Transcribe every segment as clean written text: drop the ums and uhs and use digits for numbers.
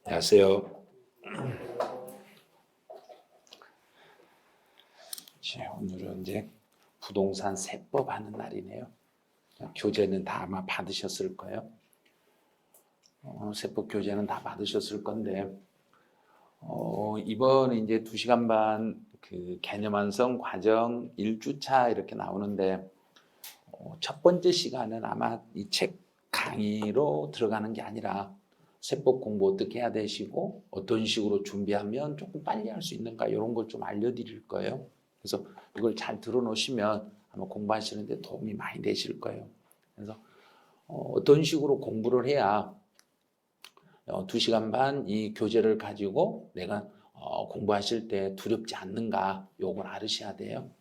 안녕하세요. 오늘은 이제 부동산 세법 하는 날이네요. 교재는 다 아마 받으셨을 거예요. 세법 교재는 다 받으셨을 건데, 이번에 이제 2시간 반 그 개념 완성 과정 1주차 이렇게 나오는데, 첫 번째 시간은 아마 이 책 강의로 들어가는 게 아니라 세법 공부 어떻게 해야 되시고 어떤 식으로 준비하면 조금 빨리 할 수 있는가 이런 걸 좀 알려드릴 거예요. 그래서 이걸 잘 들어놓으시면 아마 공부하시는데 도움이 많이 되실 거예요. 그래서 어떤 식으로 공부를 해야 2시간 반 이 교재를 가지고 내가 공부하실 때 두렵지 않는가 요걸 알으셔야 돼요.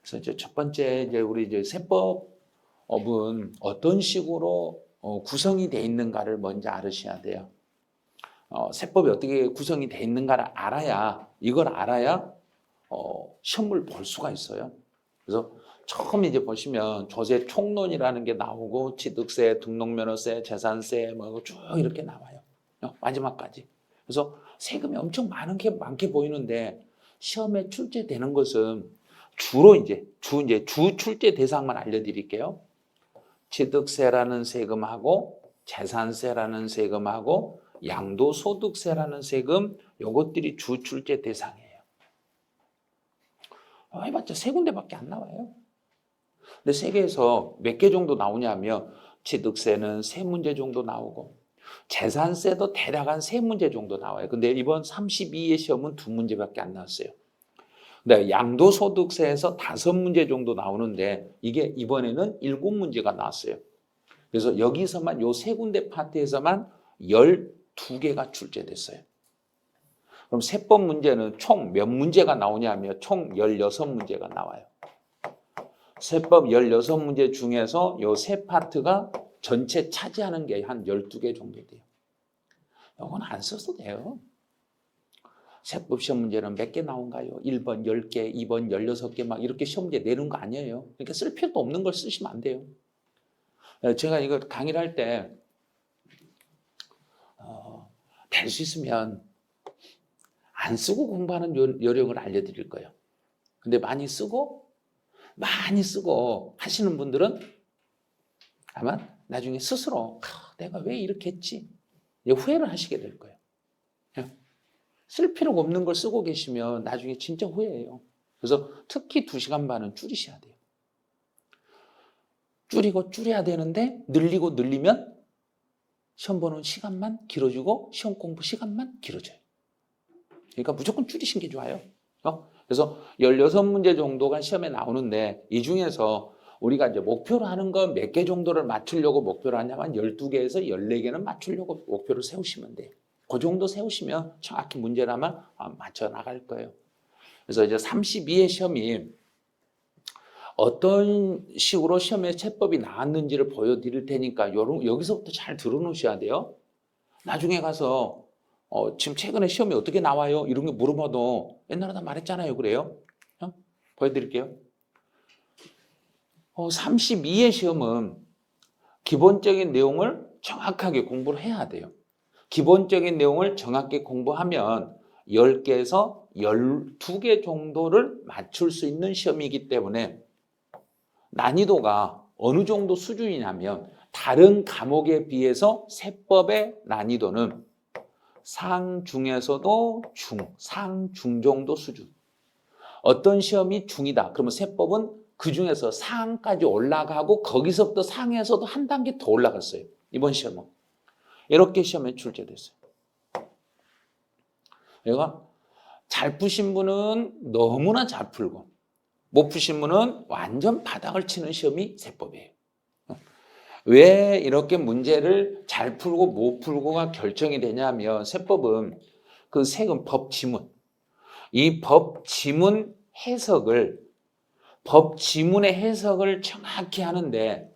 그래서 이제 첫 번째 이제 우리 이제 세법은 어떤 식으로 구성이 돼 있는가를 먼저 알으셔야 돼요. 세법이 어떻게 구성이 돼 있는가를 알아야 이걸 알아야 시험을 볼 수가 있어요. 그래서 처음 이제 보시면 조세 총론이라는 게 나오고 취득세, 등록면허세, 재산세 뭐 쭉 이렇게 나와요. 마지막까지. 그래서 세금이 엄청 많게 보이는데 시험에 출제되는 것은 주로 이제 주 출제 대상만 알려드릴게요. 취득세라는 세금하고 재산세라는 세금하고 양도소득세라는 세금 요것들이 주 출제 대상이에요. 해봤자 3군데밖에 안 나와요. 근데 세계에서 몇 개 정도 나오냐면 취득세는 3문제 정도 나오고 재산세도 대략 한 3문제 정도 나와요. 근데 이번 32의 시험은 2문제밖에 안 나왔어요. 근데 양도소득세에서 5문제 정도 나오는데 이게 이번에는 7문제가 나왔어요. 그래서 여기서만 요 3군데 파트에서만 12개가 출제됐어요. 그럼 세법 문제는 총 몇 문제가 나오냐면 총 16문제가 나와요. 세법 16문제 중에서 요 세 파트가 전체 차지하는 게 한 12개 정도 돼요. 이건 안 써도 돼요. 세법 시험 문제는 몇 개 나온가요? 1번 10개, 2번 16개 막 이렇게 시험 문제 내는 거 아니에요. 그러니까 쓸 필요도 없는 걸 쓰시면 안 돼요. 제가 이거 강의를 할 때 될 수 있으면 안 쓰고 공부하는 요령을 알려드릴 거예요. 근데 많이 쓰고 하시는 분들은 아마 나중에 스스로 내가 왜 이렇게 했지? 후회를 하시게 될 거예요. 쓸 필요가 없는 걸 쓰고 계시면 나중에 진짜 후회해요. 그래서 특히 2시간 반은 줄이셔야 돼요. 줄여야 되는데 늘리면 시험 보는 시간만 길어지고 시험 공부 시간만 길어져요. 그러니까 무조건 줄이신 게 좋아요. 그래서 16문제 정도가 시험에 나오는데 이 중에서 우리가 이제 목표로 하는 건 몇 개 정도를 맞추려고 목표를 하냐면 12개에서 14개는 맞추려고 목표를 세우시면 돼요. 그 정도 세우시면 정확히 문제라면 맞춰 나갈 거예요. 그래서 이제 32의 시험이 어떤 식으로 시험에 채법이 나왔는지를 보여드릴 테니까 여기서부터 잘 들어놓으셔야 돼요. 나중에 가서 지금 최근에 시험이 어떻게 나와요? 이런 게 물어봐도 옛날에 다 말했잖아요. 그래요? 보여드릴게요. 32의 시험은 기본적인 내용을 정확하게 공부를 해야 돼요. 기본적인 내용을 정확히 공부하면 10개에서 12개 정도를 맞출 수 있는 시험이기 때문에 난이도가 어느 정도 수준이냐면 다른 과목에 비해서 세법의 난이도는 상중에서도 상중 정도 수준. 어떤 시험이 중이다. 그러면 세법은 그 중에서 상까지 올라가고 거기서부터 상에서도 한 단계 더 올라갔어요. 이번 시험은. 이렇게 시험에 출제됐어요. 그러니까 잘 푸신 분은 너무나 잘 풀고 못 푸신 분은 완전 바닥을 치는 시험이 세법이에요. 왜 이렇게 문제를 잘 풀고 못 풀고가 결정이 되냐면 세법은 그 세금 법 지문, 이 법 지문 법 지문의 해석을 정확히 하는데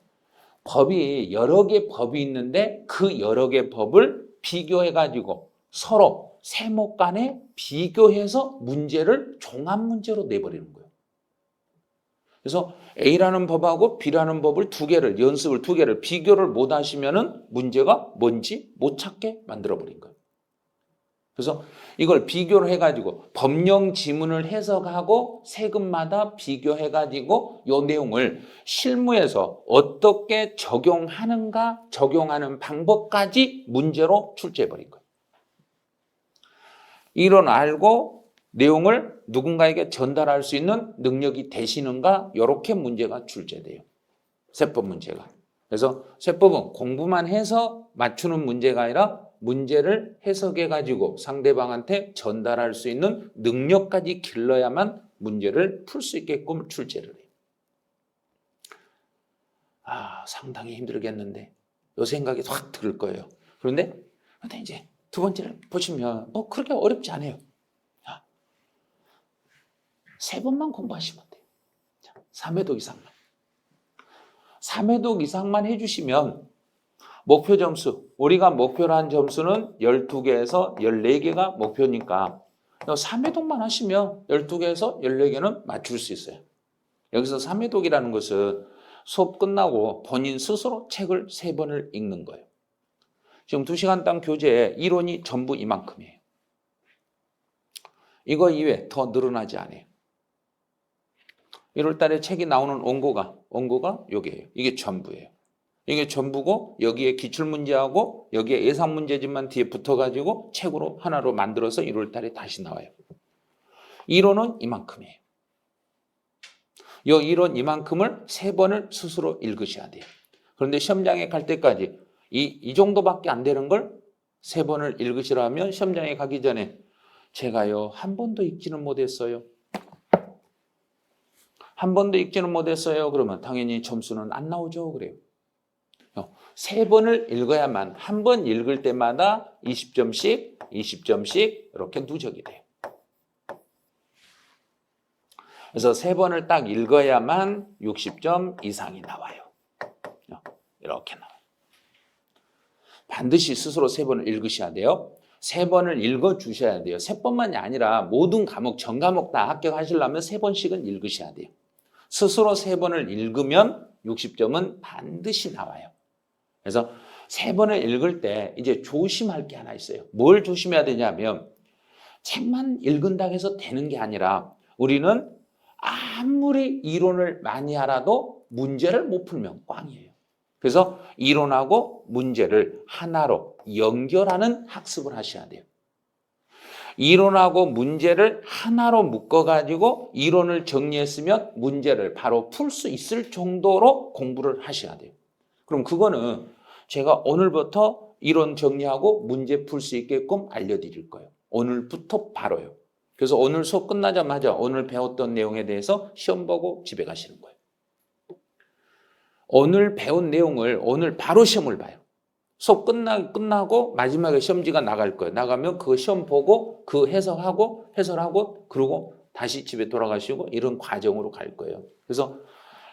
여러 개 법이 있는데 그 여러 개 법을 비교해가지고 서로 세목 간에 비교해서 문제를 종합 문제로 내버리는 거예요. 그래서 A라는 법하고 B라는 법을 연습을 두 개를 비교를 못 하시면은 문제가 뭔지 못 찾게 만들어 버린 거예요. 그래서 이걸 비교를 해가지고 법령 지문을 해석하고 세금마다 비교해가지고 이 내용을 실무에서 어떻게 적용하는가, 적용하는 방법까지 문제로 출제해버린 거예요. 이론 알고 내용을 누군가에게 전달할 수 있는 능력이 되시는가, 이렇게 문제가 출제돼요. 세법 문제가. 그래서 세법은 공부만 해서 맞추는 문제가 아니라 문제를 해석해가지고 상대방한테 전달할 수 있는 능력까지 길러야만 문제를 풀 수 있게끔 출제를 해요. 상당히 힘들겠는데 이 생각이 확 들 거예요. 그런데 이제 두 번째를 보시면 뭐 그렇게 어렵지 않아요. 세 번만 공부하시면 돼요. 3회독 이상만. 3회독 이상만 해주시면 목표 점수, 우리가 목표로 한 점수는 12개에서 14개가 목표니까 3회독만 하시면 12개에서 14개는 맞출 수 있어요. 여기서 3회독이라는 것은 수업 끝나고 본인 스스로 책을 3번을 읽는 거예요. 지금 2시간당 교재에 이론이 전부 이만큼이에요. 이거 이외에 더 늘어나지 않아요. 1월 달에 책이 나오는 원고가 여기예요. 이게 전부예요. 이게 전부고 여기에 기출문제하고 여기에 예상문제집만 뒤에 붙어가지고 책으로 하나로 만들어서 1월 달에 다시 나와요. 이론은 이만큼이에요. 이 이론 이만큼을 3번을 스스로 읽으셔야 돼요. 그런데 시험장에 갈 때까지 이 정도밖에 안 되는 걸 3번을 읽으시라면 시험장에 가기 전에 제가요 한 번도 읽지는 못했어요. 한 번도 읽지는 못했어요. 그러면 당연히 점수는 안 나오죠. 그래요. 3번을 읽어야만 한 번 읽을 때마다 20점씩, 20점씩 이렇게 누적이 돼요. 그래서 3번을 딱 읽어야만 60점 이상이 나와요. 이렇게 나와요. 반드시 스스로 3번을 읽으셔야 돼요. 3번을 읽어주셔야 돼요. 3번만이 아니라 모든 과목, 전 과목 다 합격하시려면 3번씩은 읽으셔야 돼요. 스스로 3번을 읽으면 60점은 반드시 나와요. 그래서 3번을 읽을 때 이제 조심할 게 하나 있어요. 뭘 조심해야 되냐면 책만 읽은다고 해서 되는 게 아니라 우리는 아무리 이론을 많이 알아도 문제를 못 풀면 꽝이에요. 그래서 이론하고 문제를 하나로 연결하는 학습을 하셔야 돼요. 이론하고 문제를 하나로 묶어가지고 이론을 정리했으면 문제를 바로 풀 수 있을 정도로 공부를 하셔야 돼요. 그럼 그거는 제가 오늘부터 이론 정리하고 문제 풀 수 있게끔 알려드릴 거예요. 오늘부터 바로요. 그래서 오늘 수업 끝나자마자 오늘 배웠던 내용에 대해서 시험 보고 집에 가시는 거예요. 오늘 배운 내용을 오늘 바로 시험을 봐요. 수업 끝나고 마지막에 시험지가 나갈 거예요. 나가면 그 시험 보고 그 해설하고 그러고 다시 집에 돌아가시고 이런 과정으로 갈 거예요. 그래서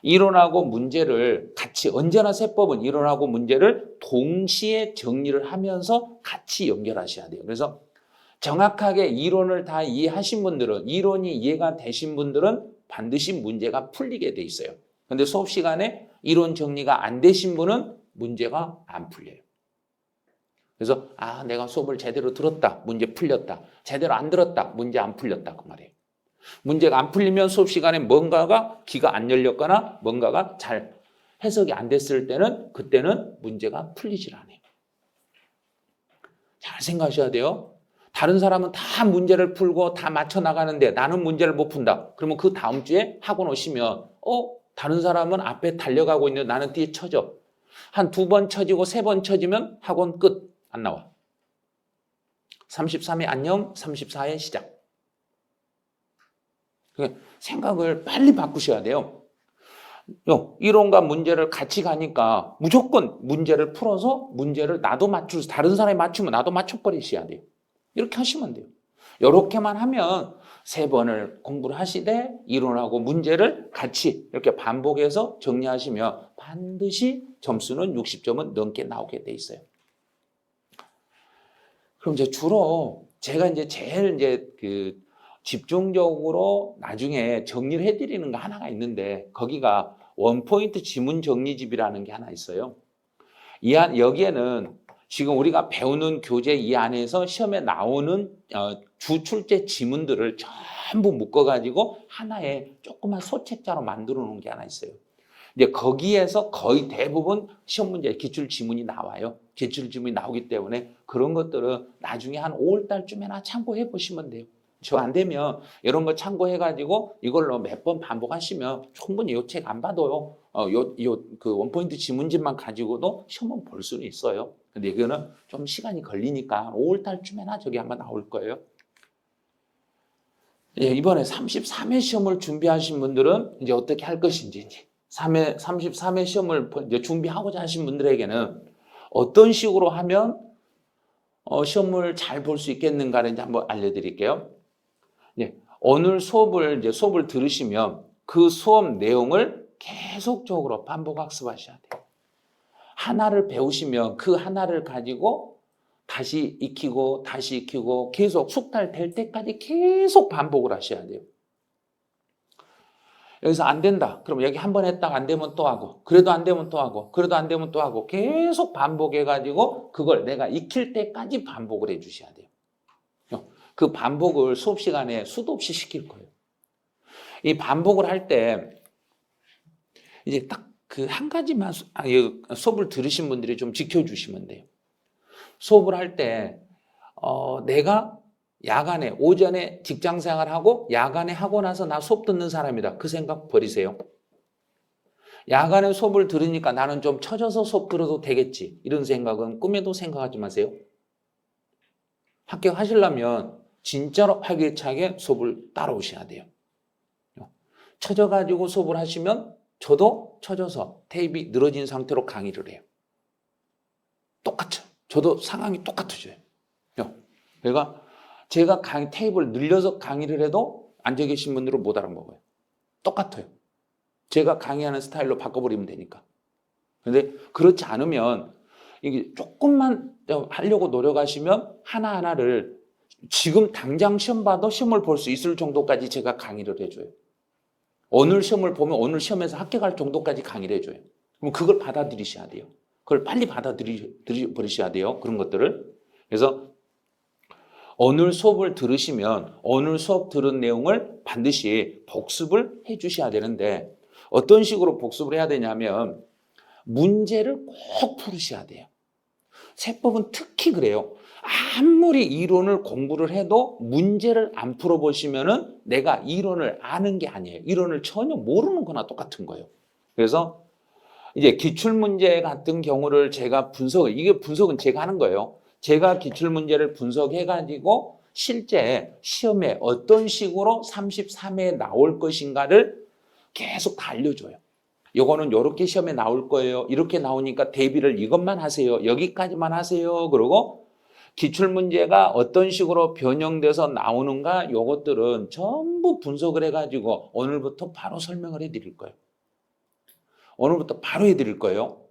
이론하고 문제를 같이 언제나 세법은 이론하고 문제를 동시에 정리를 하면서 같이 연결하셔야 돼요. 그래서 정확하게 이론을 다 이해하신 분들은 이론이 이해가 되신 분들은 반드시 문제가 풀리게 돼 있어요. 그런데 수업 시간에 이론 정리가 안 되신 분은 문제가 안 풀려요. 그래서 내가 수업을 제대로 들었다. 문제 풀렸다. 제대로 안 들었다. 문제 안 풀렸다. 그 말이에요. 문제가 안 풀리면 수업 시간에 뭔가가 귀가 안 열렸거나 뭔가가 잘 해석이 안 됐을 때는 그때는 문제가 풀리질 않아요. 잘 생각하셔야 돼요. 다른 사람은 다 문제를 풀고 다 맞춰 나가는데 나는 문제를 못 푼다. 그러면 그 다음 주에 학원 오시면 다른 사람은 앞에 달려가고 있는데 나는 뒤에 쳐져. 한 2번 쳐지고 3번 쳐지면 학원 끝. 안 나와. 33회 안녕, 34회 시작. 생각을 빨리 바꾸셔야 돼요. 이론과 문제를 같이 가니까 무조건 문제를 풀어서 문제를 나도 다른 사람이 맞추면 나도 맞춰버리셔야 돼요. 이렇게 하시면 돼요. 이렇게만 하면 3번을 공부를 하시되 이론하고 문제를 같이 이렇게 반복해서 정리하시면 반드시 점수는 60점은 넘게 나오게 돼 있어요. 그럼 이제 주로 제가 이제 제일 집중적으로 나중에 정리를 해드리는 거 하나가 있는데 거기가 원포인트 지문 정리집이라는 게 하나 있어요. 여기에는 지금 우리가 배우는 교재 이 안에서 시험에 나오는 주 출제 지문들을 전부 묶어가지고 하나의 조그만 소책자로 만들어 놓은 게 하나 있어요. 이제 거기에서 거의 대부분 시험 문제 기출 지문이 나와요. 기출 지문이 나오기 때문에 그런 것들은 나중에 한 5월 달쯤에나 참고해 보시면 돼요. 저 안 되면 이런 거 참고해가지고 이걸로 몇 번 반복하시면 충분히 이 책 안 봐도요. 그 원포인트 지문집만 가지고도 시험은 볼 수는 있어요. 근데 이거는 좀 시간이 걸리니까 5월 달쯤에나 저기 한번 나올 거예요. 예, 이번에 33회 시험을 준비하신 분들은 이제 어떻게 할 것인지, 33회 시험을 이제 준비하고자 하신 분들에게는 어떤 식으로 하면 시험을 잘 볼 수 있겠는가를 이제 한번 알려드릴게요. 예, 오늘 수업을 들으시면 그 수업 내용을 계속적으로 반복 학습하셔야 돼요. 하나를 배우시면 그 하나를 가지고 다시 익히고 다시 익히고 계속 숙달될 때까지 계속 반복을 하셔야 돼요. 여기서 안 된다. 그럼 여기 한 번 했다가 안 되면 또 하고, 그래도 안 되면 또 하고, 그래도 안 되면 또 하고, 계속 반복해가지고 그걸 내가 익힐 때까지 반복을 해주셔야 돼요. 그 반복을 수업 시간에 수도 없이 시킬 거예요. 이 반복을 할 때 이제 딱 그 한 가지만 수업을 들으신 분들이 좀 지켜주시면 돼요. 수업을 할 때 내가 야간에 오전에 직장 생활하고 야간에 하고 나서 나 수업 듣는 사람이다. 그 생각 버리세요. 야간에 수업을 들으니까 나는 좀 처져서 수업 들어도 되겠지. 이런 생각은 꿈에도 생각하지 마세요. 합격하시려면 진짜로 활기차게 수업을 따라오셔야 돼요. 처져가지고 수업을 하시면 저도 처져서 테이프가 늘어진 상태로 강의를 해요. 똑같죠. 저도 상황이 똑같아져요. 그러니까 제가 테이프를 늘려서 강의를 해도 앉아 계신 분들은 못 알아먹어요. 똑같아요. 제가 강의하는 스타일로 바꿔버리면 되니까. 그런데 그렇지 않으면 이게 조금만 하려고 노력하시면 하나하나를 지금 당장 시험 봐도 시험을 볼 수 있을 정도까지 제가 강의를 해줘요. 오늘 시험을 보면 오늘 시험에서 합격할 정도까지 강의를 해줘요. 그럼 그걸 받아들이셔야 돼요. 그걸 빨리 받아들이셔야 돼요. 그런 것들을. 그래서 오늘 수업을 들으시면 오늘 수업 들은 내용을 반드시 복습을 해 주셔야 되는데 어떤 식으로 복습을 해야 되냐면 문제를 꼭 풀으셔야 돼요. 세법은 특히 그래요. 아무리 이론을 공부를 해도 문제를 안 풀어보시면은 내가 이론을 아는 게 아니에요. 이론을 전혀 모르는 거나 똑같은 거예요. 그래서 이제 기출문제 같은 경우를 제가 이게 분석은 제가 하는 거예요. 제가 기출문제를 분석해가지고 실제 시험에 어떤 식으로 33회에 나올 것인가를 계속 다 알려줘요. 요거는 요렇게 시험에 나올 거예요. 이렇게 나오니까 대비를 이것만 하세요. 여기까지만 하세요. 그리고 기출문제가 어떤 식으로 변형돼서 나오는가 요것들은 전부 분석을 해가지고 오늘부터 바로 설명을 해드릴 거예요. 오늘부터 바로 해드릴 거예요.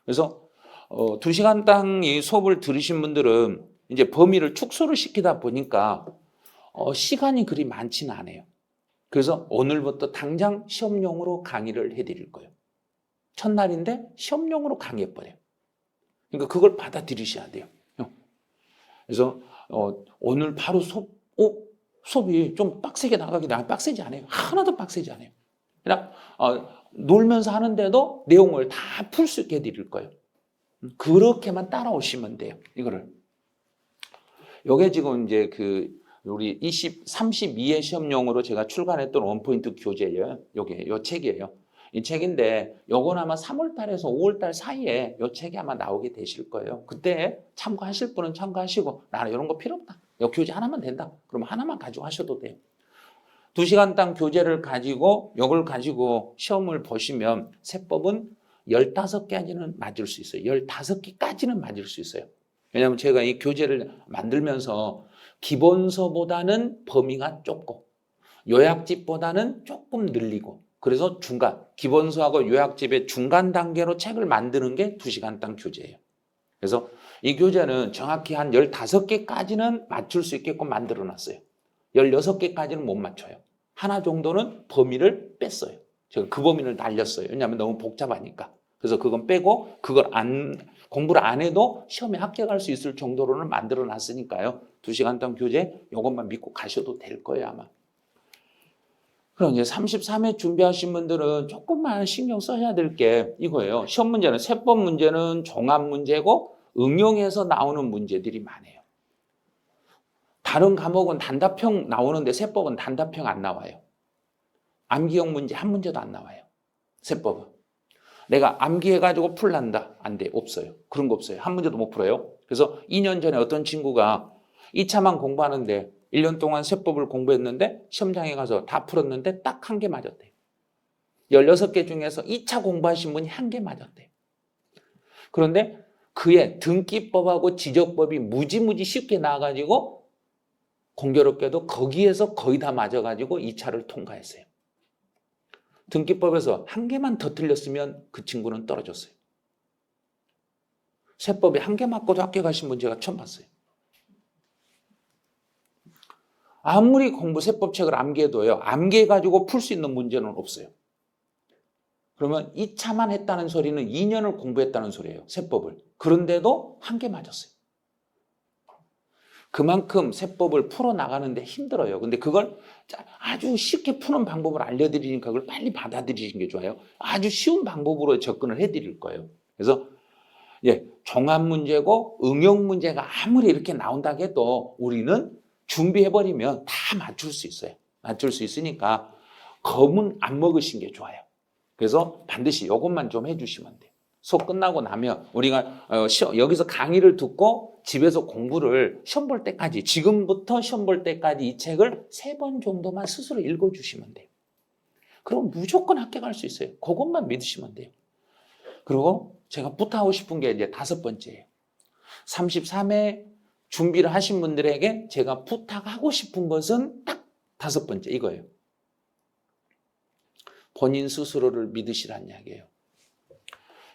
그래서 2시간당 이 수업을 들으신 분들은 이제 범위를 축소를 시키다 보니까 시간이 그리 많지는 않아요. 그래서 오늘부터 당장 시험용으로 강의를 해드릴 거예요. 첫날인데 시험용으로 강의해버려요. 그러니까 그걸 받아들이셔야 돼요. 그래서 오늘 바로 수업이 좀 빡세게 나가긴 빡세지 않아요. 하나도 빡세지 않아요. 그냥 놀면서 하는데도 내용을 다 풀 수 있게 해드릴 거예요. 그렇게만 따라오시면 돼요. 이거를. 요게 지금 이제 우리 32회 시험용으로 제가 출간했던 원포인트 교재예요. 요 책이에요. 이 책인데 요건 아마 3월 달에서 5월 달 사이에 요 책이 아마 나오게 되실 거예요. 그때 참고하실 분은 참고하시고 나는 이런 거 필요 없다. 요 교재 하나만 된다. 그럼 하나만 가지고 하셔도 돼요. 2시간당 교재를 가지고 요걸 가지고 시험을 보시면 세법은 15개까지는 맞을 수 있어요. 15개까지는 맞을 수 있어요. 왜냐하면 제가 이 교재를 만들면서 기본서보다는 범위가 좁고 요약집보다는 조금 늘리고 그래서 기본서하고 요약집의 중간 단계로 책을 만드는 게 2시간당 교재예요. 그래서 이 교재는 정확히 한 15개까지는 맞출 수 있게끔 만들어 놨어요. 16개까지는 못 맞춰요. 하나 정도는 범위를 뺐어요. 제가 그 범위를 날렸어요. 왜냐하면 너무 복잡하니까. 그래서 그건 빼고 그걸 공부를 안 해도 시험에 합격할 수 있을 정도로는 만들어 놨으니까요. 2시간당 교재 이것만 믿고 가셔도 될 거예요, 아마. 그럼 이제 33회 준비하신 분들은 조금만 신경 써야 될 게 이거예요. 시험 문제는 세법 문제는 종합 문제고 응용해서 나오는 문제들이 많아요. 다른 과목은 단답형 나오는데 세법은 단답형 안 나와요. 암기형 문제 한 문제도 안 나와요. 세법은. 내가 암기해가지고 풀란다. 안 돼. 없어요. 그런 거 없어요. 한 문제도 못 풀어요. 그래서 2년 전에 어떤 친구가 2차만 공부하는데 1년 동안 세법을 공부했는데 시험장에 가서 다 풀었는데 딱 한 개 맞았대요. 16개 중에서 2차 공부하신 분이 한 개 맞았대요. 그런데 그의 등기법하고 지적법이 무지무지 쉽게 나와가지고 공교롭게도 거기에서 거의 다 맞아가지고 2차를 통과했어요. 등기법에서 한 개만 더 틀렸으면 그 친구는 떨어졌어요. 세법에 한 개 맞고도 학교 가신 분 제가 처음 봤어요. 아무리 세법책을 암기해도요. 암기해가지고 풀 수 있는 문제는 없어요. 그러면 2차만 했다는 소리는 2년을 공부했다는 소리예요. 세법을. 그런데도 한 개 맞았어요. 그만큼 세법을 풀어나가는데 힘들어요. 근데 그걸 아주 쉽게 푸는 방법을 알려드리니까 그걸 빨리 받아들이시는 게 좋아요. 아주 쉬운 방법으로 접근을 해드릴 거예요. 그래서 종합 문제고 응용 문제가 아무리 이렇게 나온다고 해도 우리는 준비해버리면 다 맞출 수 있어요. 맞출 수 있으니까 겁은 안 먹으신 게 좋아요. 그래서 반드시 이것만 좀 해주시면 돼요. 수업 끝나고 나면 우리가 여기서 강의를 듣고 집에서 공부를 시험 볼 때까지, 지금부터 시험 볼 때까지 이 책을 3번 정도만 스스로 읽어주시면 돼요. 그럼 무조건 합격할 수 있어요. 그것만 믿으시면 돼요. 그리고 제가 부탁하고 싶은 게 이제 5번째예요. 33회 준비를 하신 분들에게 제가 부탁하고 싶은 것은 딱 5번째 이거예요. 본인 스스로를 믿으시란 이야기예요.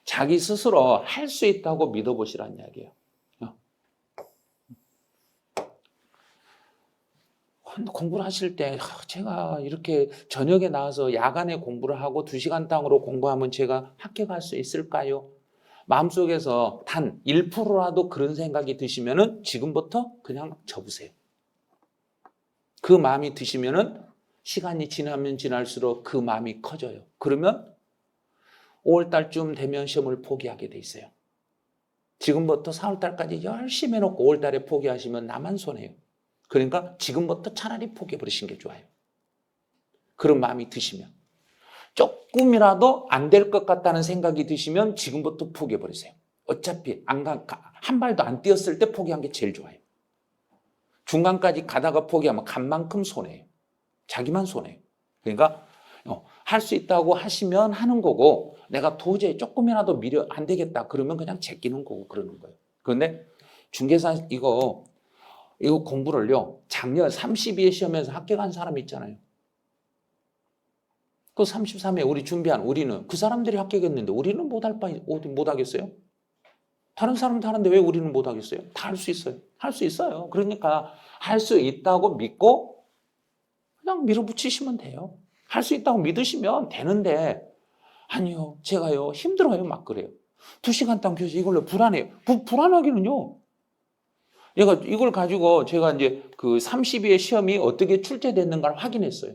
자기 스스로 할 수 있다고 믿어보시란 이야기예요. 공부를 하실 때 제가 이렇게 저녁에 나와서 야간에 공부를 하고 2시간 땅으로 공부하면 제가 합격할 수 있을까요? 마음속에서 단 1%라도 그런 생각이 드시면은 지금부터 그냥 접으세요. 그 마음이 드시면은 시간이 지나면 지날수록 그 마음이 커져요. 그러면 5월달쯤 되면 시험을 포기하게 돼 있어요. 지금부터 4월달까지 열심히 해놓고 5월달에 포기하시면 나만 손해요. 그러니까 지금부터 차라리 포기해버리시는 게 좋아요. 그런 마음이 드시면. 조금이라도 안 될 것 같다는 생각이 드시면 지금부터 포기해버리세요. 어차피 한 발도 안 뛰었을 때 포기한 게 제일 좋아요. 중간까지 가다가 포기하면 간 만큼 손해예요. 자기만 손해요. 그러니까 할 수 있다고 하시면 하는 거고 내가 도저히 조금이라도 안 되겠다 그러면 그냥 제끼는 거고 그러는 거예요. 그런데 중개사 이거 공부를요 작년 32회 시험에서 합격한 사람이 있잖아요. 그 33회 우리 준비한 우리는 그 사람들이 합격했는데 우리는 못하겠어요? 다른 사람도 하는데 왜 우리는 못하겠어요? 다 할 수 있어요. 할 수 있어요. 그러니까 할 수 있다고 믿고 그냥 밀어붙이시면 돼요. 할 수 있다고 믿으시면 되는데 아니요 제가요 힘들어요 막 그래요. 2시간 땅 교재 이걸로 불안해요. 불안하기는요. 이걸 가지고 제가 이제 그 32회 시험이 어떻게 출제됐는가를 확인했어요.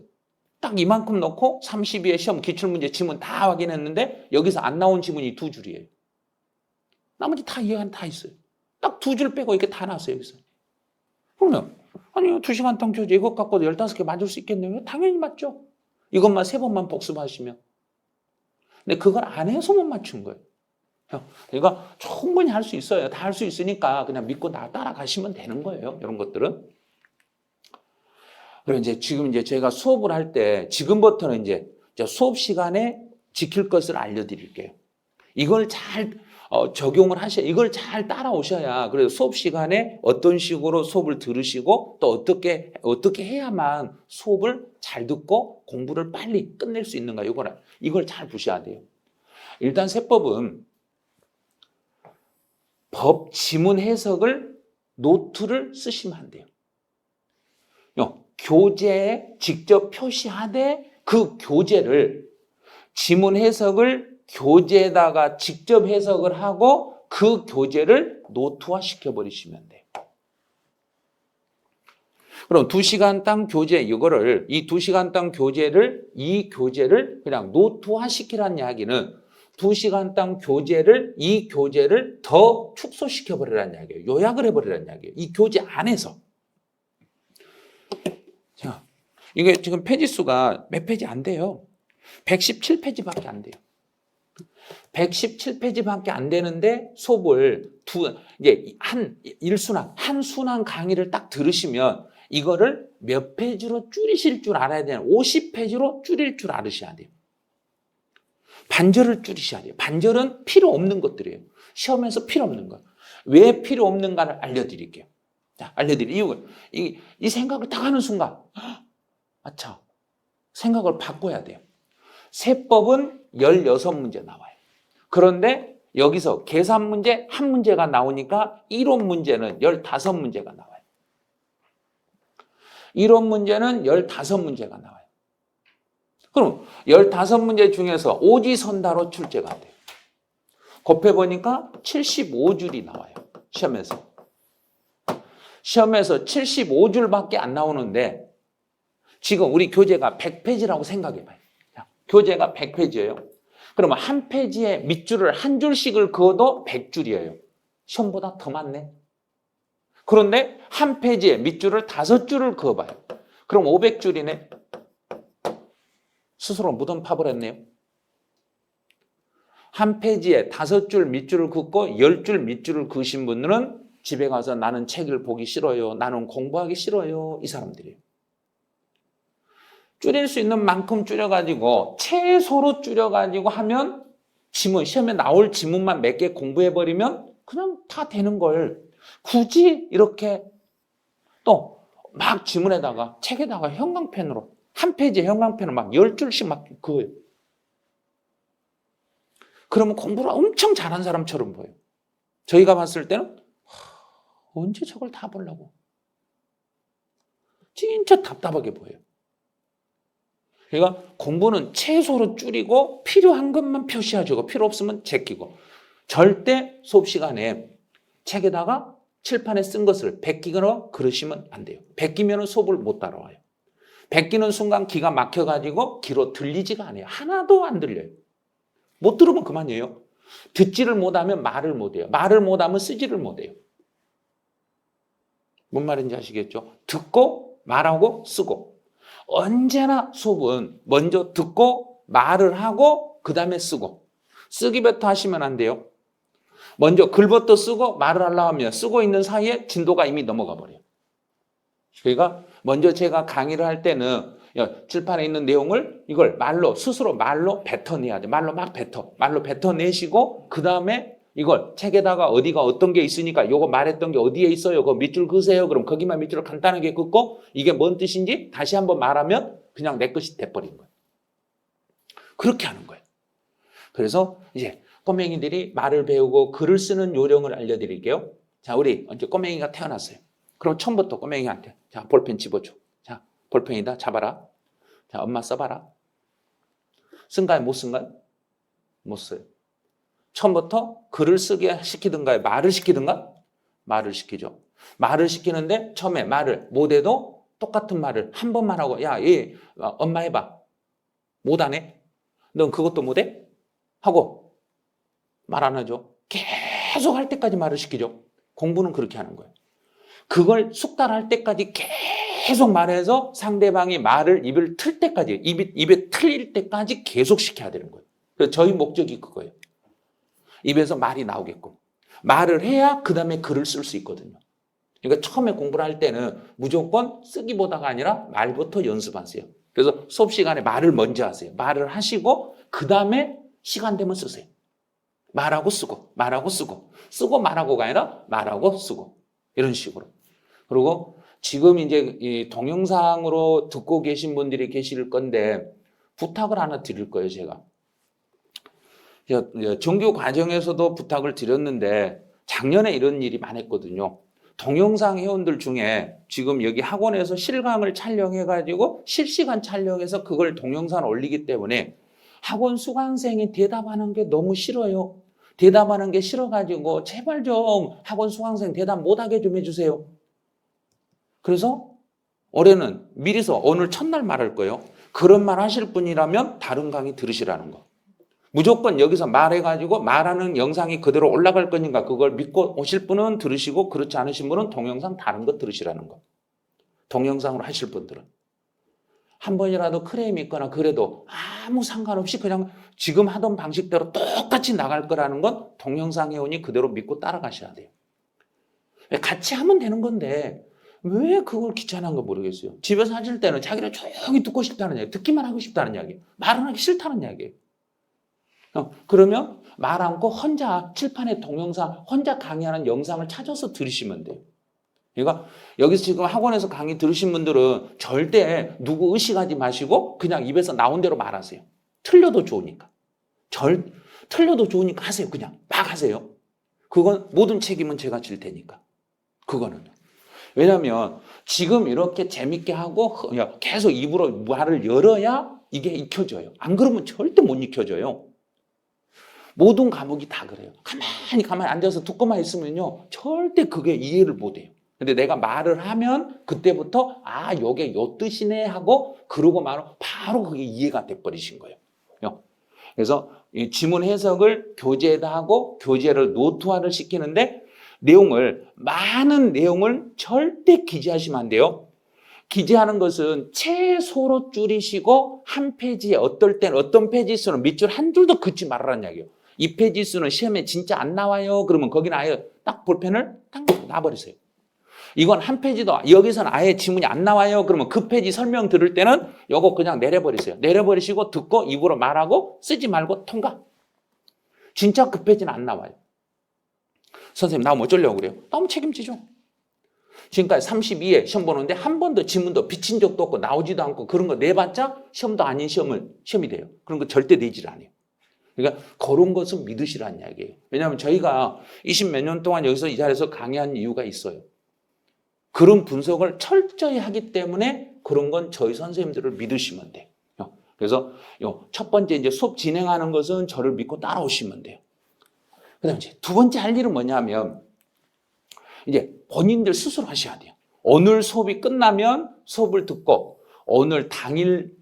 딱 이만큼 넣고 32회 시험 기출문제 지문 다 확인했는데 여기서 안 나온 지문이 2줄이에요. 나머지 다 이해가 다 있어요. 딱 2줄 빼고 이렇게 다 나왔어요 여기서. 그러면 아니요 2시간 땅 교재 이것 갖고도 15개 맞을 수 있겠네요. 당연히 맞죠. 이것만 3번만 복습하시면. 근데 그걸 안 해서 못 맞춘 거예요. 그러니까 충분히 할 수 있어요. 다 할 수 있으니까 그냥 믿고 따라가시면 되는 거예요. 이런 것들은. 그리고 지금 제가 수업을 할 때 지금부터는 이제 수업 시간에 지킬 것을 알려드릴게요. 이걸 잘 적용을 이걸 잘 따라오셔야 그래서 수업 시간에 어떤 식으로 수업을 들으시고 또 어떻게 해야만 수업을 잘 듣고 공부를 빨리 끝낼 수 있는가 이걸 잘 보셔야 돼요. 일단 세법은 법 지문 해석을 노트를 쓰시면 안 돼요. 교재에 직접 표시하되 그 교재를 지문 해석을 교재에다가 직접 해석을 하고 그 교재를 노트화 시켜버리시면 돼요. 그럼 2시간당 교재 이거를 이 2시간당 교재를 이 교재를 그냥 노트화 시키라는 이야기는 2시간당 교재를 이 교재를 더 축소시켜 버리라는 이야기예요. 요약을 해 버리라는 이야기예요. 이 교재 안에서. 자, 이게 지금 페이지 수가 몇 페이지 안 돼요. 117페이지밖에 안 돼요. 117페이지밖에 안 되는데 수업을 이제 한 순환 강의를 딱 들으시면 이거를 몇 페이지로 줄이실 줄 알아야 돼요. 50페이지로 줄일 줄 알으셔야 돼요. 반절을 줄이셔야 돼요. 반절은 필요 없는 것들이에요. 시험에서 필요 없는 것. 왜 필요 없는가를 알려드릴게요. 자, 알려드릴 이유가 이 생각을 딱 하는 순간 아차, 생각을 바꿔야 돼요. 세법은 16문제 나와요. 그런데 여기서 계산 문제 한 문제가 나오니까 이론 문제는 15문제가 나와요. 이론 문제는 15문제가 나와요. 그럼 15문제 중에서 오지선다로 출제가 돼요. 곱해보니까 75줄이 나와요. 시험에서. 시험에서 75줄밖에 안 나오는데 지금 우리 교재가 100페이지라고 생각해봐요. 교재가 100페이지예요. 그러면 한 페이지에 밑줄을 한 줄씩을 그어도 100줄이에요. 시험보다 더 많네. 그런데 한 페이지에 밑줄을 5줄을 그어봐요. 그럼 500줄이네. 스스로 무덤 파버렸네요. 한 페이지에 5줄 밑줄을 긋고 10줄 밑줄을 그으신 분들은 집에 가서 나는 책을 보기 싫어요. 나는 공부하기 싫어요. 이 사람들이에요. 줄일 수 있는 만큼 줄여가지고 최소로 줄여가지고 하면 지문, 시험에 나올 지문만 몇 개 공부해버리면 그냥 다 되는 걸 굳이 이렇게 또 막 지문에다가 책에다가 형광펜으로 한 페이지에 형광펜을 막 10줄씩 막 그어요. 그러면 공부를 엄청 잘한 사람처럼 보여요. 저희가 봤을 때는 언제 저걸 다 보려고. 진짜 답답하게 보여요. 그러니까 공부는 최소로 줄이고 필요한 것만 표시해주고 필요 없으면 제끼고 절대 수업 시간에 책에다가 칠판에 쓴 것을 베끼거나 그러시면 안 돼요. 베끼면 수업을 못 따라와요. 베끼는 순간 기가 막혀가지고 귀로 들리지가 않아요. 하나도 안 들려요. 못 들으면 그만이에요. 듣지를 못하면 말을 못해요. 말을 못하면 쓰지를 못해요. 뭔 말인지 아시겠죠? 듣고 말하고 쓰고 언제나 수업은 먼저 듣고 말을 하고 그 다음에 쓰고 쓰기부터 하시면 안 돼요. 먼저 글부터 쓰고 말을 하려고 하면 쓰고 있는 사이에 진도가 이미 넘어가 버려요. 그러니까 먼저 제가 강의를 할 때는 칠판에 있는 내용을 이걸 스스로 말로 뱉어내야 돼요. 말로 뱉어내시고 그 다음에 이걸 책에다가 어디가 어떤 게 있으니까 요거 말했던 게 어디에 있어요. 그거 밑줄 그으세요. 그럼 거기만 밑줄을 간단하게 긋고 이게 뭔 뜻인지 다시 한번 말하면 그냥 내 것이 돼버린 거예요. 그렇게 하는 거예요. 그래서 이제 꼬맹이들이 말을 배우고 글을 쓰는 요령을 알려드릴게요. 자, 우리 이제 꼬맹이가 태어났어요. 그럼 처음부터 꼬맹이한테 자, 볼펜 집어줘. 자, 볼펜이다. 잡아라. 자, 엄마 써봐라. 쓴가요? 못 쓴가요? 못 써요. 처음부터 글을 쓰게 시키든가요? 말을 시키든가? 말을 시키죠. 말을 시키는데 처음에 말을 못해도 똑같은 말을 한 번만 하고 야, 얘 엄마 해봐. 못하네? 넌 그것도 못해? 하고 말 안 하죠. 계속 할 때까지 말을 시키죠. 공부는 그렇게 하는 거예요. 그걸 숙달할 때까지 계속 말해서 상대방이 말을 입을 틀 때까지 입에 틀릴 때까지 계속 시켜야 되는 거예요. 그래서 저희 목적이 그거예요. 입에서 말이 나오게끔. 말을 해야 그 다음에 글을 쓸 수 있거든요. 그러니까 처음에 공부를 할 때는 무조건 쓰기보다가 아니라 말부터 연습하세요. 그래서 수업 시간에 말을 먼저 하세요. 말을 하시고 그 다음에 시간 되면 쓰세요. 말하고 쓰고 말하고 쓰고 쓰고 말하고가 아니라 말하고 쓰고 이런 식으로. 그리고 지금 이제 이 동영상으로 듣고 계신 분들이 계실 건데 부탁을 하나 드릴 거예요. 제가 정규 과정에서도 부탁을 드렸는데 작년에 이런 일이 많았거든요. 동영상 회원들 중에 지금 여기 학원에서 실강을 촬영해가지고 실시간 촬영해서 그걸 동영상 올리기 때문에 학원 수강생이 대답하는 게 너무 싫어요. 대답하는 게 싫어가지고 제발 좀 학원 수강생 대답 못하게 좀 해주세요. 그래서 올해는 미리서 오늘 첫날 말할 거예요. 그런 말 하실 분이라면 다른 강의 들으시라는 거. 무조건 여기서 말해가지고 말하는 영상이 그대로 올라갈 거니까 그걸 믿고 오실 분은 들으시고 그렇지 않으신 분은 동영상 다른 거 들으시라는 거. 동영상으로 하실 분들은. 한 번이라도 크레임이 있거나 그래도 아무 상관없이 그냥 지금 하던 방식대로 똑같이 나갈 거라는 건 동영상 회원이 그대로 믿고 따라가셔야 돼요. 같이 하면 되는 건데 왜 그걸 귀찮은 거 모르겠어요. 집에서 하실 때는 자기를 조용히 듣고 싶다는 이야기, 듣기만 하고 싶다는 이야기, 말은 하기 싫다는 이야기. 그러면 말 않고 혼자 칠판에 동영상, 혼자 강의하는 영상을 찾아서 들으시면 돼요. 그러니까 여기서 지금 학원에서 강의 들으신 분들은 절대 누구 의식하지 마시고 그냥 입에서 나온 대로 말하세요. 틀려도 좋으니까. 틀려도 좋으니까 하세요. 그냥 막 하세요. 그건 모든 책임은 제가 질 테니까. 그거는. 왜냐하면 지금 이렇게 재밌게 하고 계속 입으로 말을 열어야 이게 익혀져요. 안 그러면 절대 못 익혀져요. 모든 과목이 다 그래요. 가만히 앉아서 듣고만 있으면요. 절대 그게 이해를 못 해요. 근데 내가 말을 하면 그때부터 요게 요 뜻이네 하고 그러고 말고 바로 그게 이해가 돼버리신 거예요. 그래서 이 지문 해석을 교재에다 하고 교재를 노트화를 시키는데 많은 내용을 절대 기재하시면 안 돼요. 기재하는 것은 최소로 줄이시고 한 페이지에 어떨 땐 어떤 페이지 수는 밑줄 한 줄도 긋지 말라는 이야기예요. 이 페이지 수는 시험에 진짜 안 나와요. 그러면 거기는 아예 딱 볼펜을 딱 놔버리세요. 이건 한 페이지도 여기서는 아예 지문이 안 나와요. 그러면 그 페이지 설명 들을 때는 요거 그냥 내려버리세요. 내려버리시고 듣고 입으로 말하고 쓰지 말고 통과. 진짜 그 페이지는 안 나와요. 선생님 나오면 어쩌려고 그래요? 너무 책임지죠. 지금까지 32회 시험 보는데 한 번도 지문도 비친 적도 없고 나오지도 않고 그런 거 내봤자 시험도 아닌 시험이 돼요. 그런 거 절대 내질 않아요. 그러니까 그런 것은 믿으시라는 이야기예요. 왜냐하면 저희가 20몇 년 동안 여기서 이 자리에서 강의한 이유가 있어요. 그런 분석을 철저히 하기 때문에 그런 건 저희 선생님들을 믿으시면 돼요. 그래서 첫 번째 이제 수업 진행하는 것은 저를 믿고 따라오시면 돼요. 그 다음에 이제 두 번째 할 일은 뭐냐면 이제 본인들 스스로 하셔야 돼요. 오늘 수업이 끝나면 수업을 듣고 오늘 당일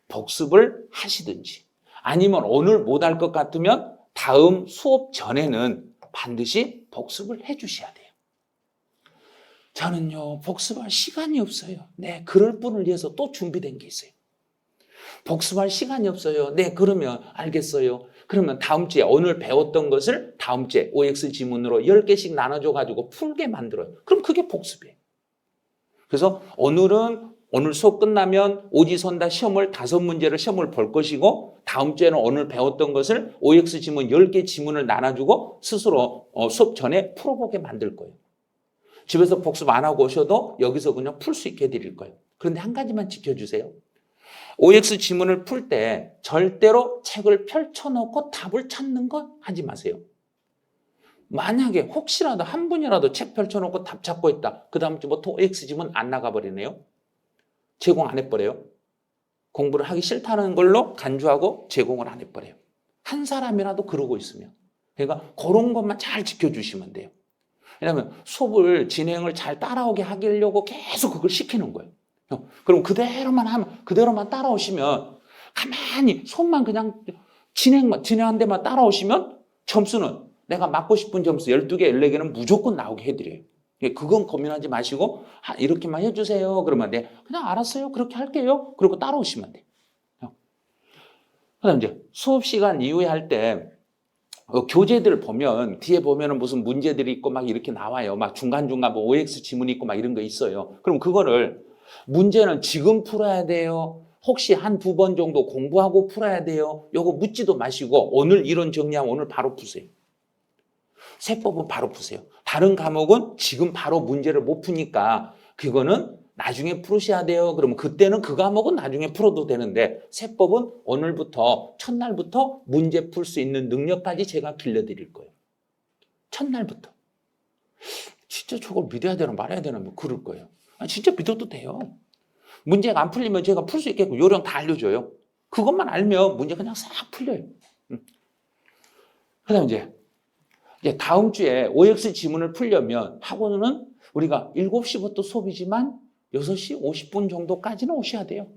복습을 하시든지 아니면 오늘 못할 것 같으면 다음 수업 전에는 반드시 복습을 해 주셔야 돼요. 저는요 복습할 시간이 없어요. 네, 그럴 분을 위해서 또 준비된 게 있어요. 복습할 시간이 없어요. 네, 그러면 알겠어요. 그러면 다음 주에 오늘 배웠던 것을 다음 주에 OX 지문으로 10개씩 나눠줘가지고 풀게 만들어요. 그럼 그게 복습이에요. 그래서 오늘 수업 끝나면 오지선다 시험을 5문제를 시험을 볼 것이고 다음 주에는 오늘 배웠던 것을 OX 지문 10개 지문을 나눠주고 스스로 수업 전에 풀어보게 만들 거예요. 집에서 복습 안 하고 오셔도 여기서 그냥 풀 수 있게 해드릴 거예요. 그런데 한 가지만 지켜주세요. OX 지문을 풀 때 절대로 책을 펼쳐놓고 답을 찾는 거 하지 마세요. 만약에 혹시라도 한 분이라도 책 펼쳐놓고 답 찾고 있다. 그 다음 주부터 OX 지문 안 나가버리네요. 제공 안 해버려요. 공부를 하기 싫다는 걸로 간주하고 제공을 안 해버려요. 한 사람이라도 그러고 있으면. 그러니까 그런 것만 잘 지켜주시면 돼요. 왜냐하면 수업을 진행을 잘 따라오게 하려고 계속 그걸 시키는 거예요. 그럼 그대로만 따라오시면 가만히 손만 그냥 진행한 데만 따라오시면 점수는 내가 맞고 싶은 점수 12개, 14개는 무조건 나오게 해드려요. 그건 고민하지 마시고 이렇게만 해주세요. 그러면 네, 그냥 알았어요. 그렇게 할게요. 그리고 따라오시면 돼요. 그다음 이제 수업 시간 이후에 할 때 교재들 보면 뒤에 보면은 무슨 문제들이 있고 막 이렇게 나와요. 막 중간중간 뭐 OX 지문이 있고 막 이런 거 있어요. 그럼 그거를 문제는 지금 풀어야 돼요. 혹시 한 두 번 정도 공부하고 풀어야 돼요. 요거 묻지도 마시고 오늘 이론 정리하면 오늘 바로 푸세요. 세법은 바로 푸세요. 다른 과목은 지금 바로 문제를 못 푸니까 그거는 나중에 풀으셔야 돼요. 그러면 그때는 그 과목은 나중에 풀어도 되는데 세법은 오늘부터 첫날부터 문제 풀 수 있는 능력까지 제가 길러드릴 거예요. 첫날부터. 진짜 저걸 믿어야 되나 말아야 되나 뭐 그럴 거예요. 진짜 믿어도 돼요. 문제가 안 풀리면 제가 풀 수 있게끔 요령 다 알려줘요. 그것만 알면 문제 그냥 싹 풀려요. 그 다음 이제 이제 다음 주에 OX 지문을 풀려면 학원은 우리가 7시부터 수업이지만 6시 50분 정도까지는 오셔야 돼요.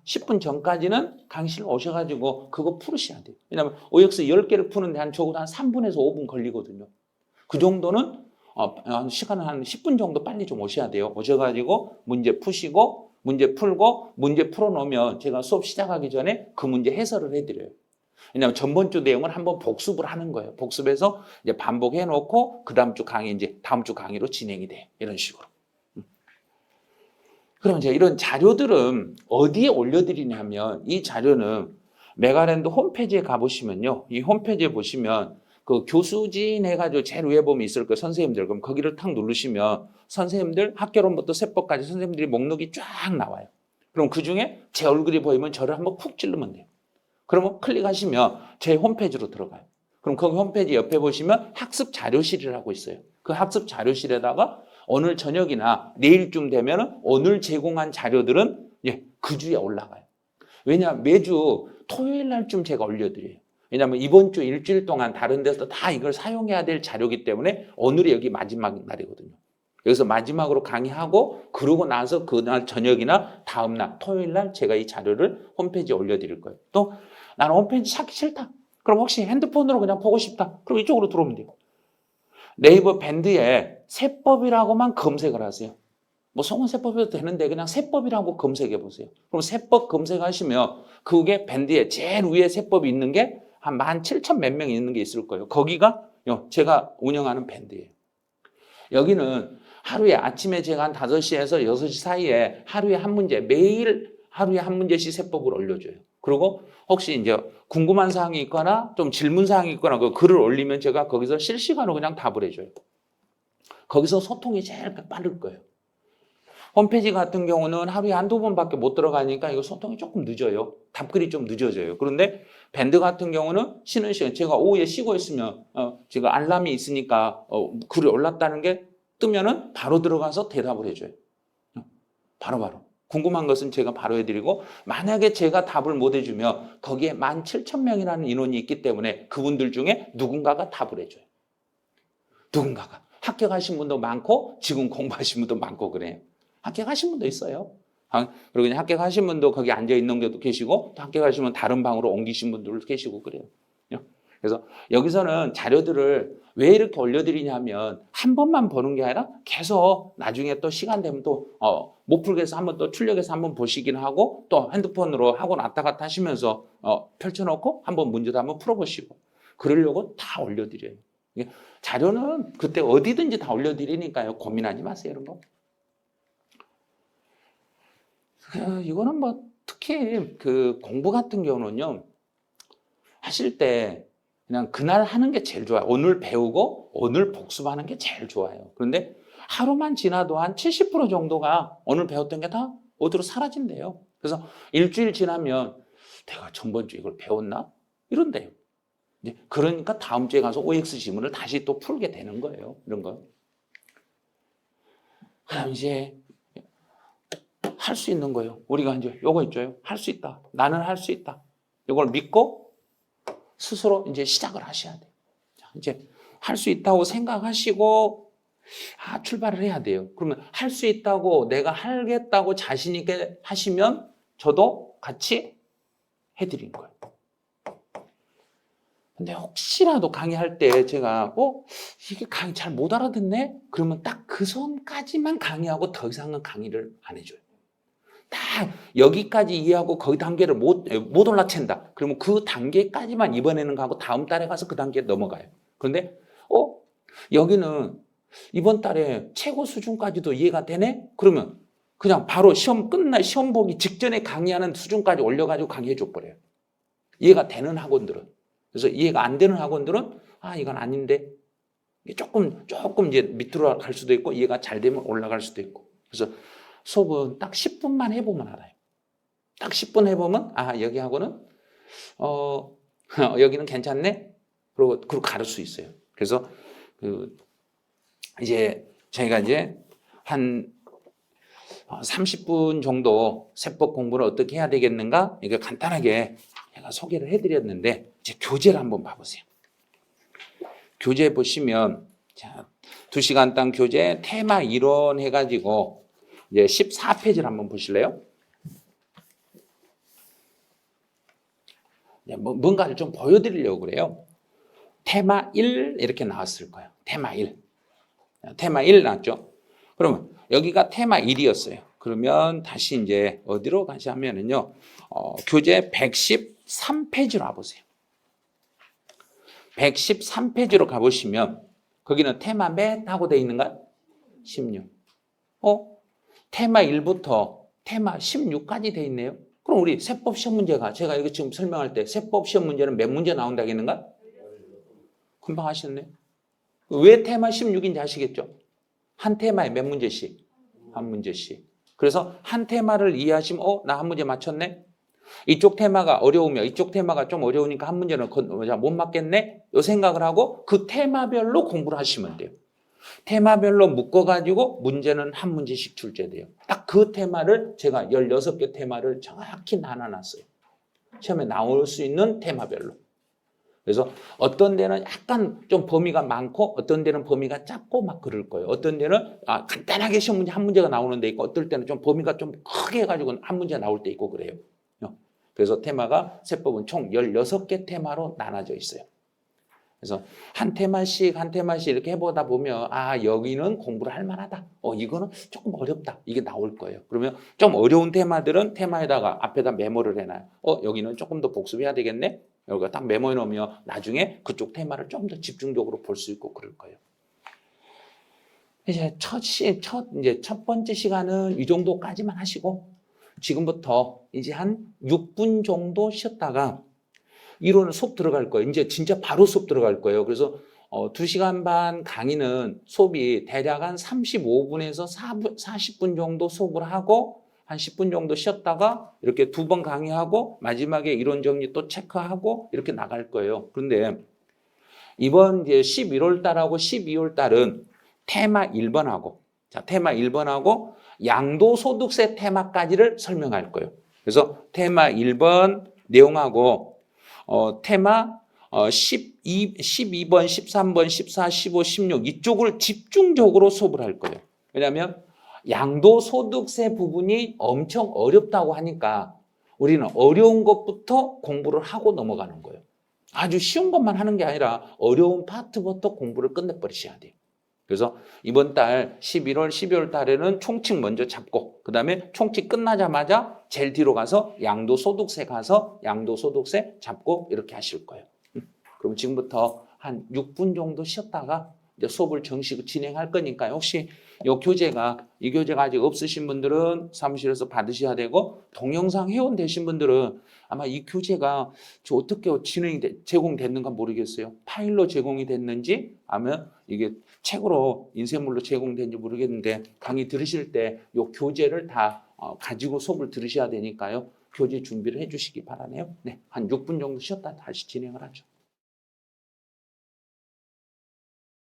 10분 전까지는 강의실 오셔가지고 그거 풀으셔야 돼요. 왜냐하면 OX 10개를 푸는데 적어도 한 3분에서 5분 걸리거든요. 그 정도는 시간은 한 10분 정도 빨리 좀 오셔야 돼요. 오셔가지고 문제 푸시고 문제 풀고 문제 풀어놓으면 제가 수업 시작하기 전에 그 문제 해설을 해드려요. 왜냐하면 전번 주 내용을 한번 복습을 하는 거예요. 복습해서 이제 반복해 놓고 그 다음 주 강의 이제 다음 주 강의로 진행이 돼. 이런 식으로. 그럼 이제 이런 자료들은 어디에 올려드리냐면 이 자료는 메가랜드 홈페이지에 가보시면요. 이 홈페이지에 보시면 그 교수진 해가지고 제일 위에 보면 있을 거예요. 선생님들. 그럼 거기를 탁 누르시면 선생님들 학교론부터 세법까지 선생님들이 목록이 쫙 나와요. 그럼 그 중에 제 얼굴이 보이면 저를 한번 푹 찌르면 돼요. 그러면 클릭하시면 제 홈페이지로 들어가요. 그럼 거기 홈페이지 옆에 보시면 학습 자료실이라고 있어요. 그 학습 자료실에다가 오늘 저녁이나 내일쯤 되면 오늘 제공한 자료들은 그 주에 올라가요. 왜냐하면 매주 토요일 날쯤 제가 올려드려요. 왜냐하면 이번 주 일주일 동안 다른 데서 다 이걸 사용해야 될 자료이기 때문에 오늘이 여기 마지막 날이거든요. 여기서 마지막으로 강의하고 그러고 나서 그날 저녁이나 다음 날 토요일 날 제가 이 자료를 홈페이지에 올려드릴 거예요. 또 나는 홈페이지 찾기 싫다. 그럼 혹시 핸드폰으로 그냥 보고 싶다. 그럼 이쪽으로 들어오면 돼요. 네이버 밴드에 세법이라고만 검색을 하세요. 뭐 송은세법이도 되는데 그냥 세법이라고 검색해 보세요. 그럼 세법 검색하시면 그게 밴드에 제일 위에 세법이 있는 게 한 17,000 몇 명이 있는 게 있을 거예요. 거기가 제가 운영하는 밴드예요. 여기는 하루에 아침에 제가 한 5시에서 6시 사이에 하루에 한 문제, 매일 하루에 한 문제씩 세법을 올려줘요. 그리고 혹시 이제 궁금한 사항이 있거나 좀 질문 사항이 있거나 그 글을 올리면 제가 거기서 실시간으로 그냥 답을 해줘요. 거기서 소통이 제일 빠를 거예요. 홈페이지 같은 경우는 하루에 한두 번밖에 못 들어가니까 이거 소통이 조금 늦어요. 답글이 좀 늦어져요. 그런데 밴드 같은 경우는 쉬는 시간, 제가 오후에 쉬고 있으면 제가 알람이 있으니까 글이 올랐다는 게 뜨면은 바로 들어가서 대답을 해줘요. 바로바로. 궁금한 것은 제가 바로 해드리고 만약에 제가 답을 못 해주면 거기에 17,000명이라는 인원이 있기 때문에 그분들 중에 누군가가 답을 해줘요. 누군가가. 합격하신 분도 많고 지금 공부하신 분도 많고 그래요. 합격하신 분도 있어요. 그리고 그냥 합격하신 분도 거기 앉아있는 분도 계시고 또 합격하시면 다른 방으로 옮기신 분들도 계시고 그래요. 그래서 여기서는 자료들을 왜 이렇게 올려드리냐면 한 번만 보는 게 아니라 계속 나중에 또 시간 되면 또 못 풀게 해서 한번 또 출력해서 한번 보시긴 하고 또 핸드폰으로 학원 왔다 갔다 하시면서 펼쳐놓고 한번 문제도 한번 풀어보시고 그러려고 다 올려드려요. 자료는 그때 어디든지 다 올려드리니까요. 고민하지 마세요. 이런 거. 이거는 뭐 특히 그 공부 같은 경우는요. 하실 때 그냥 그날 하는 게 제일 좋아요. 오늘 배우고 오늘 복습하는 게 제일 좋아요. 그런데 하루만 지나도 한 70% 정도가 오늘 배웠던 게 다 어디로 사라진대요. 그래서 일주일 지나면 내가 전번 주 이걸 배웠나? 이런데요. 그러니까 다음 주에 가서 OX 지문을 다시 또 풀게 되는 거예요. 이런 거. 그럼 이제 할 수 있는 거예요. 우리가 이제 요거 있죠. 할 수 있다. 나는 할 수 있다. 이걸 믿고 스스로 이제 시작을 하셔야 돼요. 이제 할 수 있다고 생각하시고 출발을 해야 돼요. 그러면 할 수 있다고 내가 하겠다고 자신 있게 하시면 저도 같이 해드린 거예요. 근데 혹시라도 강의할 때 제가 이게 강의 잘 못 알아듣네? 그러면 딱 그 선까지만 강의하고 더 이상은 강의를 안 해줘요. 딱 여기까지 이해하고 거기 단계를 못 올라챈다. 그러면 그 단계까지만 이번에는 가고 다음 달에 가서 그 단계에 넘어가요. 그런데 여기는 이번 달에 최고 수준까지도 이해가 되네? 그러면 그냥 바로 시험 보기 직전에 강의하는 수준까지 올려가지고 강의해 줘버려요. 이해가 되는 학원들은. 그래서 이해가 안 되는 학원들은 이건 아닌데 조금 이제 밑으로 갈 수도 있고 이해가 잘 되면 올라갈 수도 있고. 그래서 수업은 딱 10분만 해보면 알아요. 딱 10분 해보면 여기 학원은 여기는 괜찮네? 그리고 가를 수 있어요. 그래서 이제 저희가 이제 한 30분 정도 세법 공부를 어떻게 해야 되겠는가? 이거 간단하게 제가 소개를 해드렸는데 이제 교재를 한번 봐보세요. 교재 보시면 자, 2시간 당 교재 테마 이론 해가지고 이제 14페이지를 한번 보실래요? 뭔가를 좀 보여드리려고 그래요. 테마 1 이렇게 나왔을 거예요. 테마 1. 테마 1 나왔죠? 그러면 여기가 테마 1이었어요. 그러면 다시 이제 어디로 가시면은요, 교재 113페이지로 와보세요. 113페이지로 가보시면 거기는 테마 몇 하고 되어 있는가? 16. 테마 1부터 테마 16까지 되어 있네요. 그럼 우리 세법 시험 문제가 제가 이거 지금 설명할 때 세법 시험 문제는 몇 문제 나온다겠는가? 금방 하셨네. 왜 테마 16인지 아시겠죠? 한 테마에 몇 문제씩? 한 문제씩. 그래서 한 테마를 이해하시면 나 한 문제 맞췄네? 이쪽 테마가 어려우면 이쪽 테마가 좀 어려우니까 한 문제는 못 맞겠네? 요 생각을 하고 그 테마별로 공부를 하시면 돼요. 테마별로 묶어가지고 문제는 한 문제씩 출제돼요. 딱 그 테마를 제가 16개 테마를 정확히 나눠놨어요. 시험에 나올 수 있는 테마별로. 그래서 어떤 데는 약간 좀 범위가 많고 어떤 데는 범위가 작고 막 그럴 거예요. 어떤 데는 간단하게 시험 문제 한 문제가 나오는 데 있고 어떨 때는 좀 범위가 좀 크게 해가지고 한 문제 나올 때 있고 그래요. 그래서 테마가 세법은 총 16개 테마로 나눠져 있어요. 그래서 한 테마씩 이렇게 해보다 보면 여기는 공부를 할 만하다. 이거는 조금 어렵다. 이게 나올 거예요. 그러면 좀 어려운 테마들은 테마에다가 앞에다 메모를 해놔요. 여기는 조금 더 복습해야 되겠네. 여기가 딱 메모해 놓으면 나중에 그쪽 테마를 좀 더 집중적으로 볼 수 있고 그럴 거예요. 이제 첫 번째 시간은 이 정도까지만 하시고 지금부터 이제 한 6분 정도 쉬었다가 이론은 수업 들어갈 거예요. 이제 진짜 바로 수업 들어갈 거예요. 그래서 2시간 반 강의는 수업이 대략 한 35분에서 40분 정도 수업을 하고 한 10분 정도 쉬었다가 이렇게 2번 강의하고 마지막에 이론 정리 또 체크하고 이렇게 나갈 거예요. 그런데 이번 이제 11월 달하고 12월 달은 테마 1번하고 테마 1번하고 양도소득세 테마까지를 설명할 거예요. 그래서 테마 1번 내용하고 테마 12번, 13번, 14, 15, 16 이쪽을 집중적으로 수업을 할 거예요. 왜냐하면 양도소득세 부분이 엄청 어렵다고 하니까 우리는 어려운 것부터 공부를 하고 넘어가는 거예요. 아주 쉬운 것만 하는 게 아니라 어려운 파트부터 공부를 끝내버리셔야 돼요. 그래서 이번 달 11월, 12월 달에는 총칙 먼저 잡고 그 다음에 총칙 끝나자마자 제일 뒤로 가서 양도소득세 가서 양도소득세 잡고 이렇게 하실 거예요. 그럼 지금부터 한 6분 정도 쉬었다가 이제 수업을 정식 진행할 거니까 혹시 이 교재가 아직 없으신 분들은 사무실에서 받으셔야 되고 동영상 회원 되신 분들은 아마 이 교재가 어떻게 제공됐는가 모르겠어요. 파일로 제공이 됐는지 아니면 이게 책으로 인쇄물로 제공된지 모르겠는데 강의 들으실 때 이 교재를 다 가지고 수업을 들으셔야 되니까요. 교재 준비를 해주시기 바라네요. 네, 한 6분 정도 쉬었다 다시 진행을 하죠.